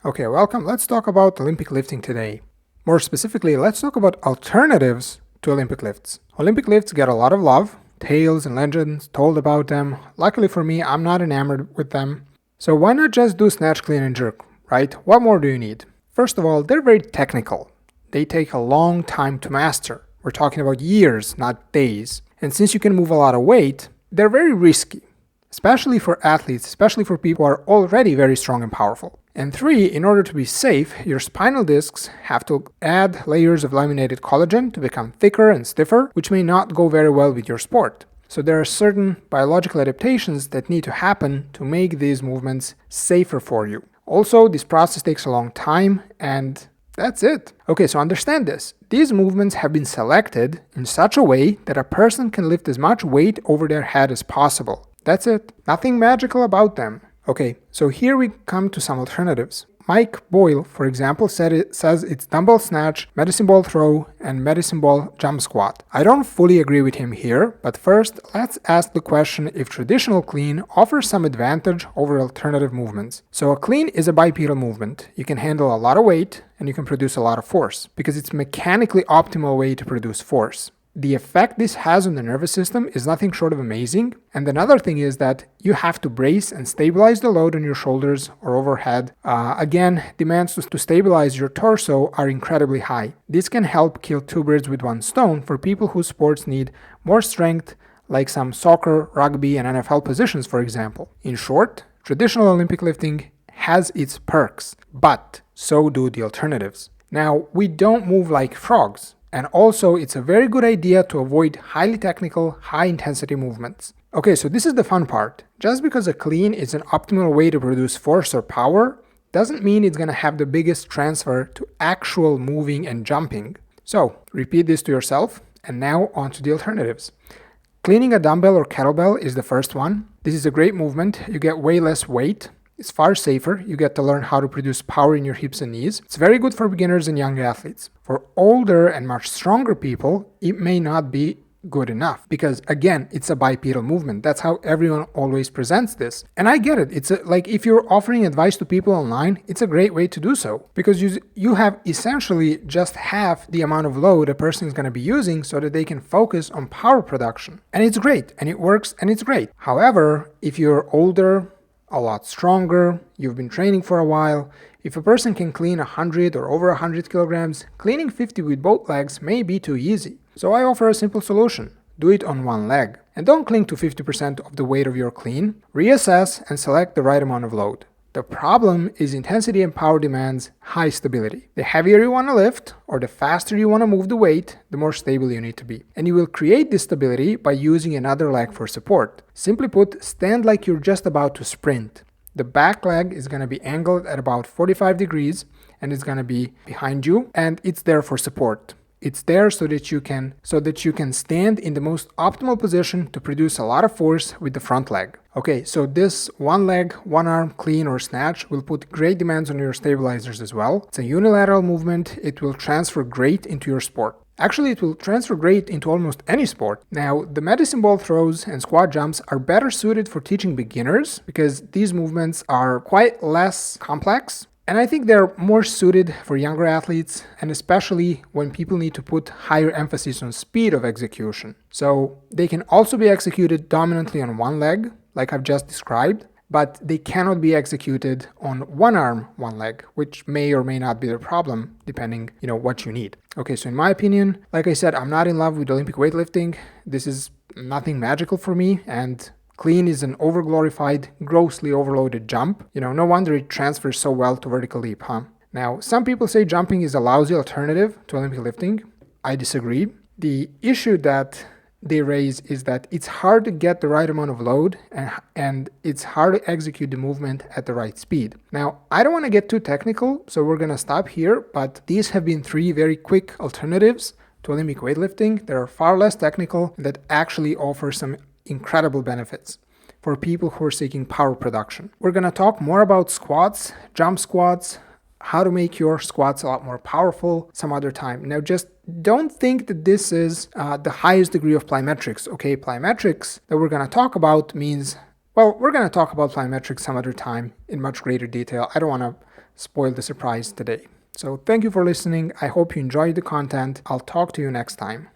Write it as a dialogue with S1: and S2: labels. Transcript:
S1: Okay, welcome. Let's talk about Olympic lifting today. More specifically, let's talk about alternatives to Olympic lifts. Olympic lifts get a lot of love, tales and legends told about them. Luckily for me, I'm not enamored with them. So why not just do snatch, clean, and jerk, right? What more do you need? First of all, they're very technical. They take a long time to master. We're talking about years, not days. And since you can move a lot of weight, they're very risky, especially for athletes, especially for people who are already very strong and powerful. And 3, in order to be safe, your spinal discs have to add layers of laminated collagen to become thicker and stiffer, which may not go very well with your sport. So there are certain biological adaptations that need to happen to make these movements safer for you. Also, this process takes a long time, and that's it. Okay, so understand this. These movements have been selected in such a way that a person can lift as much weight over their head as possible. That's it. Nothing magical about them. Okay, so here we come to some alternatives. Mike Boyle, for example, says it's dumbbell snatch, medicine ball throw, and medicine ball jump squat. I don't fully agree with him here, but first, let's ask the question if traditional clean offers some advantage over alternative movements. So a clean is a bipedal movement. You can handle a lot of weight, and you can produce a lot of force, because it's a mechanically optimal way to produce force. The effect this has on the nervous system is nothing short of amazing. And another thing is that you have to brace and stabilize the load on your shoulders or overhead. Again, demands to stabilize your torso are incredibly high. This can help kill 2 birds with 1 stone for people whose sports need more strength, like some soccer, rugby, and NFL positions, for example. In short, traditional Olympic lifting has its perks, but so do the alternatives. Now, we don't move like frogs. And also, it's a very good idea to avoid highly technical, high-intensity movements. Okay, so this is the fun part. Just because a clean is an optimal way to produce force or power, doesn't mean it's going to have the biggest transfer to actual moving and jumping. So, repeat this to yourself, and now on to the alternatives. Cleaning a dumbbell or kettlebell is the first one. This is a great movement. You get way less weight. It's far safer. You get to learn how to produce power in your hips and knees. It's very good for beginners and young athletes. For older and much stronger people, it may not be good enough because, again, it's a bipedal movement. That's how everyone always presents this. And I get it. It's like if you're offering advice to people online, it's a great way to do so because you have essentially just half the amount of load a person is going to be using so that they can focus on power production. And it's great, and it works, and it's great. However, if you're older, a lot stronger, you've been training for a while, if a person can clean 100 or over 100 kilograms, cleaning 50 with both legs may be too easy. So I offer a simple solution. Do it on one leg. And don't cling to 50% of the weight of your clean. Reassess and select the right amount of load. The problem is intensity and power demands high stability. The heavier you want to lift, or the faster you want to move the weight, the more stable you need to be. And you will create this stability by using another leg for support. Simply put, stand like you're just about to sprint. The back leg is going to be angled at about 45 degrees, and it's going to be behind you, and it's there for support. It's there so that you can stand in the most optimal position to produce a lot of force with the front leg. Okay, so this one leg, one arm clean or snatch will put great demands on your stabilizers as well. It's a unilateral movement. It will transfer great into your sport. Actually, it will transfer great into almost any sport. Now, the medicine ball throws and squat jumps are better suited for teaching beginners because these movements are quite less complex. And I think they're more suited for younger athletes, and especially when people need to put higher emphasis on speed of execution. So they can also be executed dominantly on one leg, like I've just described, but they cannot be executed on one arm, one leg, which may or may not be the problem, depending, what you need. Okay, so in my opinion, like I said, I'm not in love with Olympic weightlifting. This is nothing magical for me, and clean is an overglorified, grossly overloaded jump. No wonder it transfers so well to vertical leap, huh? Now, some people say jumping is a lousy alternative to Olympic lifting. I disagree. The issue that they raise is that it's hard to get the right amount of load and it's hard to execute the movement at the right speed. Now, I don't want to get too technical, so we're going to stop here, but these have been 3 very quick alternatives to Olympic weightlifting that are far less technical and that actually offer some incredible benefits for people who are seeking power production. We're going to talk more about squats, jump squats, how to make your squats a lot more powerful some other time. Now, just don't think that this is the highest degree of plyometrics. Okay, plyometrics that we're going to talk about means, Well, we're going to talk about plyometrics some other time in much greater detail. I don't want to spoil the surprise today. So thank you for listening. I hope you enjoyed the content. I'll talk to you next time.